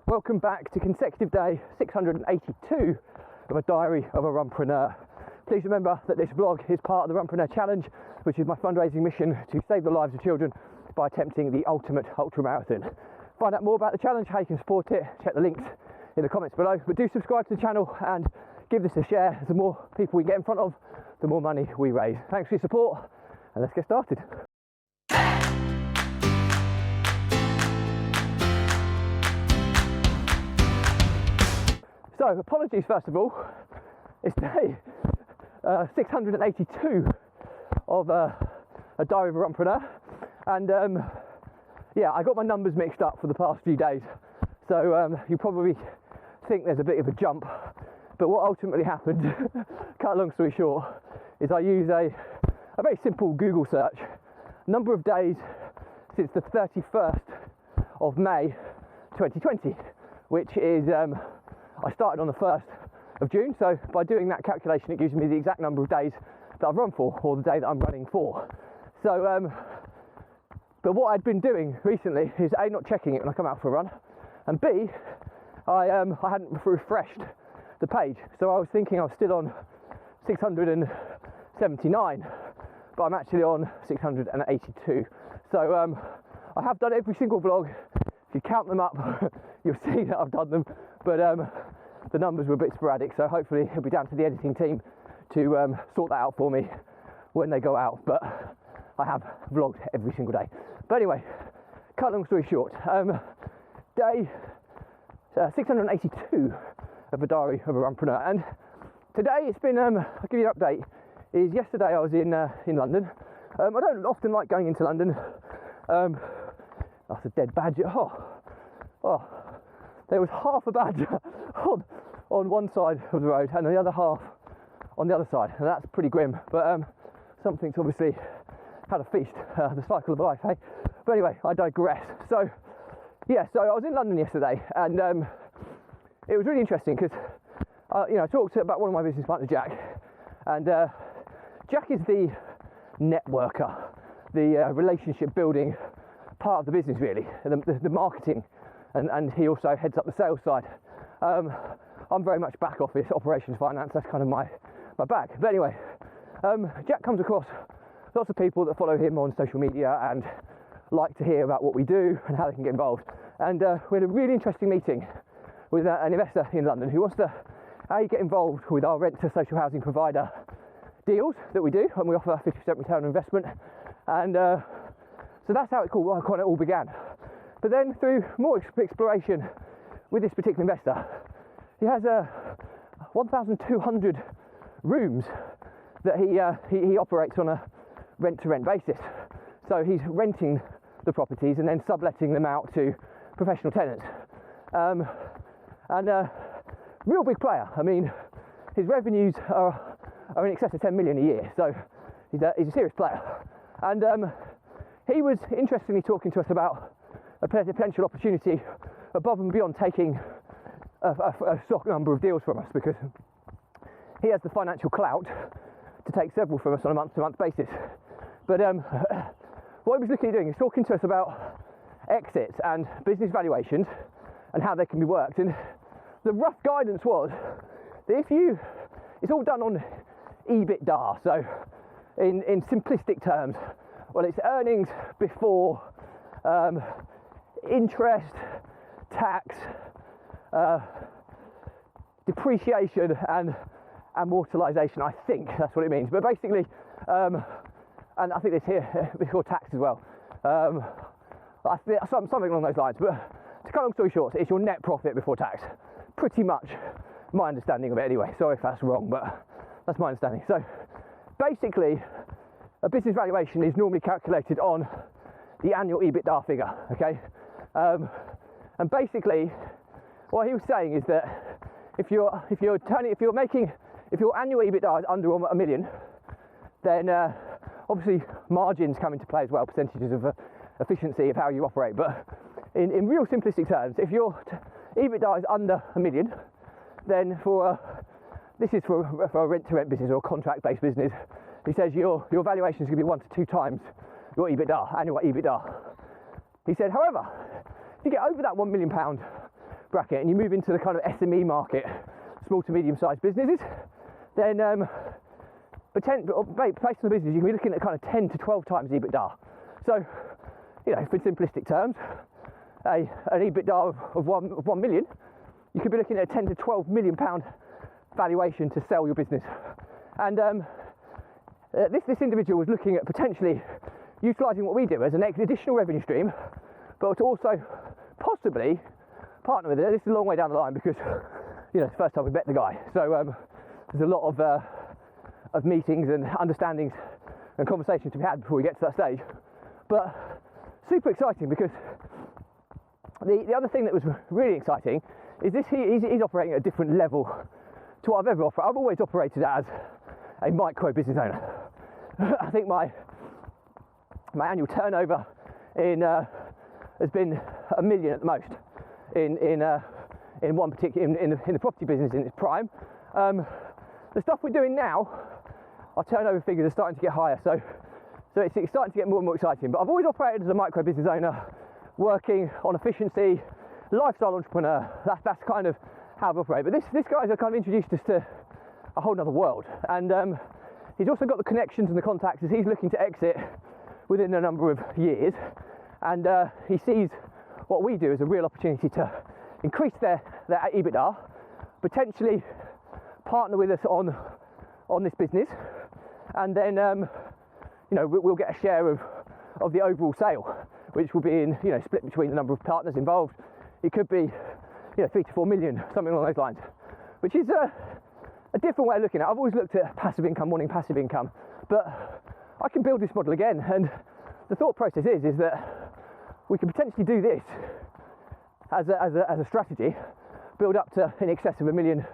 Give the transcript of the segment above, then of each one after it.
Welcome back to consecutive day 682 of a diary of a Runpreneur. Please remember that this vlog is part of the Runpreneur Challenge, which is my fundraising mission to save the lives of children by attempting the ultimate ultramarathon. Find out more about the challenge, how you can support it, check the links in the comments below. But do subscribe to the channel and give this a share. The more people we get in front of, the more money we raise. Thanks for your support, and let's get started. So, apologies first of all. It's day 682 of a diary of a Runpreneur, and yeah, I got my numbers mixed up for the past few days, so you probably think there's a bit of a jump, but what ultimately happened, cut a long story short, is I use a very simple Google search, number of days since the 31st of May 2020, which is I started on the 1st of June, so by doing that calculation it gives me the exact number of days that I've run for, or the day that I'm running for. So, but what I'd been doing recently is A, not checking it when I come out for a run, and B, I hadn't refreshed the page, so I was thinking I was still on 679, but I'm actually on 682. So I have done every single vlog. If you count them up, you'll see that I've done them, but the numbers were a bit sporadic, so hopefully it'll be down to the editing team to sort that out for me when they go out, but I have vlogged every single day. But anyway, cut long story short, day 682 of a diary of a Runpreneur, and today it's been, I'll give you an update, is yesterday I was in London. I don't often like going into London. That's a dead badger. Oh, there was half a badger on one side of the road and the other half on the other side, and that's pretty grim, but something's obviously had a feast, the cycle of life, hey? But anyway, I digress. So yeah, so I was in London yesterday, and it was really interesting because you know, I talked about one of my business partners, Jack, and Jack is the networker, the relationship building part of the business, really, the marketing, and he also heads up the sales side. I'm very much back office, operations, finance, that's kind of my bag. But anyway, Jack comes across lots of people that follow him on social media and like to hear about what we do and how they can get involved. And we had a really interesting meeting with an investor in London who wants to get involved with our rent to social housing provider deals that we do, and we offer 50% return on investment. And so that's how it kind of all began. But then through more exploration with this particular investor, he has 1,200 rooms that he operates on a rent-to-rent basis. So he's renting the properties and then subletting them out to professional tenants. And real big player. I mean, his revenues are in excess of 10 million a year, so he's a serious player. And he was interestingly talking to us about a potential opportunity above and beyond taking a stock number of deals from us, because he has the financial clout to take several from us on a month-to-month basis. But what he was looking at doing is talking to us about exits and business valuations and how they can be worked. And the rough guidance was that it's all done on EBITDA, so in simplistic terms, well, it's earnings before interest, tax, depreciation and amortization. I think that's what it means. But basically, and I think it's here before tax as well. Something along those lines. But to cut a long story short, it's your net profit before tax. Pretty much my understanding of it anyway. Sorry if that's wrong, but that's my understanding. So basically, a business valuation is normally calculated on the annual EBITDA figure, okay? And basically, what he was saying is that if your annual EBITDA is under $1 million, then obviously margins come into play as well, percentages of efficiency of how you operate. But in real simplistic terms, if your EBITDA is under $1 million, then this is for a rent-to-rent business or a contract-based business, he says your valuation is going to be 1 to 2 times your EBITDA, annual EBITDA. He said, however, if you get over that £1 million bracket and you move into the kind of SME market, small to medium-sized businesses, then based on the business, you can be looking at kind of 10 to 12 times EBITDA. So, you know, for simplistic terms, an EBITDA of 1 million, you could be looking at a 10 to 12 million pound valuation to sell your business. And this individual was looking at potentially utilising what we do as an additional revenue stream, but to also possibly partner with it. This is a long way down the line because, you know, it's the first time we met the guy. So there's a lot of meetings and understandings and conversations to be had before we get to that stage. But super exciting because the other thing that was really exciting is he's operating at a different level to what I've ever operated. I've always operated as a micro business owner. I think my annual turnover has been $1 million at the most in one particular in the property business in its prime. The stuff we're doing now, our turnover figures are starting to get higher, so it's starting to get more and more exciting. But I've always operated as a micro business owner, working on efficiency, lifestyle entrepreneur. That's kind of how I've operated. But this guy's kind of introduced us to a whole other world, and he's also got the connections and the contacts as he's looking to exit within a number of years, and he sees what we do as a real opportunity to increase their EBITDA, potentially partner with us on this business, and then you know, we'll get a share of the overall sale, which will be split between the number of partners involved. It could be 3 to 4 million, something along those lines, which is a different way of looking at it. I've always looked at passive income, wanting passive income, but I can build this model again, and the thought process is that we could potentially do this as a strategy, build up to in excess of $1 million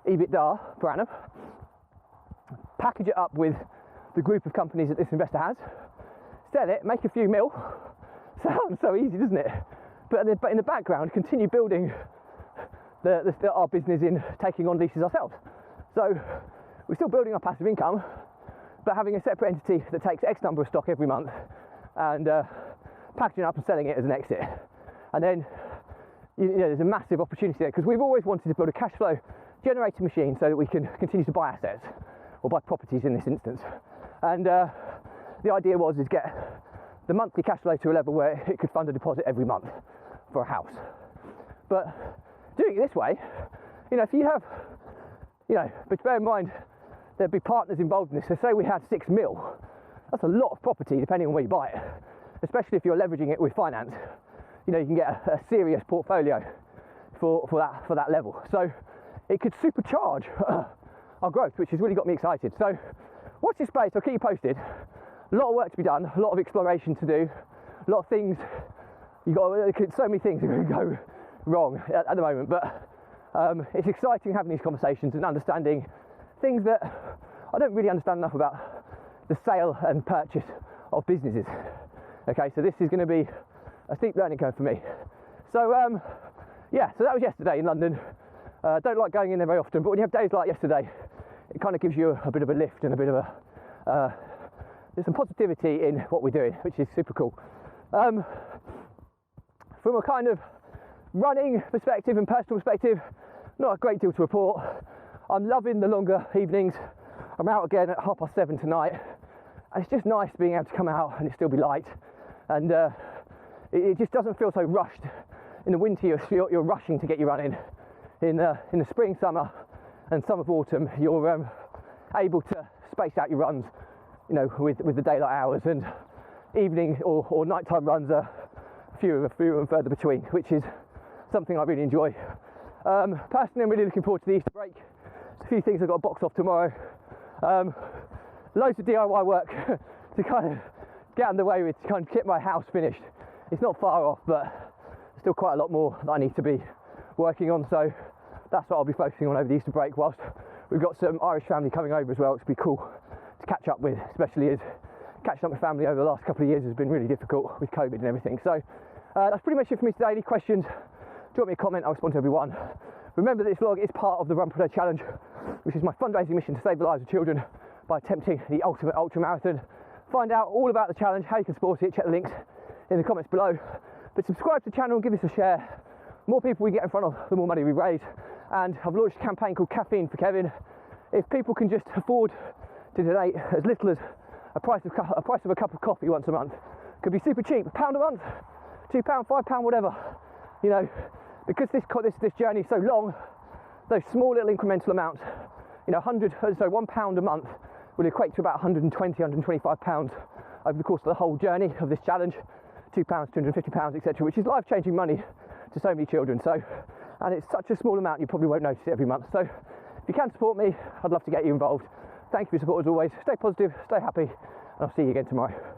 EBITDA per annum, package it up with the group of companies that this investor has, sell it, make a few mil. Sounds so easy, doesn't it? But in the background, continue building our business in taking on leases ourselves. So we're still building our passive income, but having a separate entity that takes X number of stock every month and packaging up and selling it as an exit. And then there's a massive opportunity there because we've always wanted to build a cash flow generating machine so that we can continue to buy assets, or buy properties in this instance. And the idea is get the monthly cash flow to a level where it could fund a deposit every month for a house. But doing it this way, if you have, but bear in mind there'd be partners involved in this. So say we had 6 mil, that's a lot of property depending on where you buy it, especially if you're leveraging it with finance. You can get a serious portfolio for that level. So it could supercharge our growth, which has really got me excited. So watch this space, I'll keep you posted. A lot of work to be done, a lot of exploration to do, a lot of things, so many things are going to go wrong at the moment, but it's exciting having these conversations and understanding things that I don't really understand enough about the sale and purchase of businesses. Okay, so this is going to be a steep learning curve for me. So so that was yesterday in London. Don't like going in there very often, but when you have days like yesterday, it kind of gives you a bit of a lift and a bit of there's some positivity in what we're doing, which is super cool. From a kind of running perspective and personal perspective, not a great deal to report. I'm loving the longer evenings. I'm out again at 7:30 tonight, and it's just nice being able to come out and it still be light, and it just doesn't feel so rushed. In the winter, you're rushing to get your run in. In the spring, summer, and some of autumn, you're able to space out your runs, with the daylight hours, and evening or nighttime runs are fewer and further between, which is something I really enjoy. Personally, I'm really looking forward to the Easter break. There's a few things I've got to box off tomorrow. Loads of DIY work to kind of get underway with, to kind of get my house finished. It's not far off, but still quite a lot more that I need to be working on, so that's what I'll be focusing on over the Easter break, whilst we've got some Irish family coming over as well, which will be cool to catch up with, especially as catching up with family over the last couple of years has been really difficult with COVID and everything. So that's pretty much it for me today. Any questions, drop me a comment, I'll respond to everyone. Remember that this vlog is part of the Runpreneur challenge, which is my fundraising mission to save the lives of children by attempting the ultimate ultra marathon. Find out all about the challenge, how you can support it, check the links in the comments below. But subscribe to the channel and give us a share more people we get in front of, the more money we raise. And I've launched a campaign called Caffeine for Kevin. If people can just afford to donate as little as a price of a cup of coffee once a month, could be super cheap, £1 a month, £2, £5, whatever. You know, because this journey is so long, those small little incremental amounts, you know, £1 a month will equate to about £120, £125 over the course of the whole journey of this challenge. £2, £250, etc., which is life-changing money to so many children. So, and it's such a small amount you probably won't notice it every month. So if you can support me, I'd love to get you involved. Thank you for your support as always. Stay positive, stay happy, and I'll see you again tomorrow.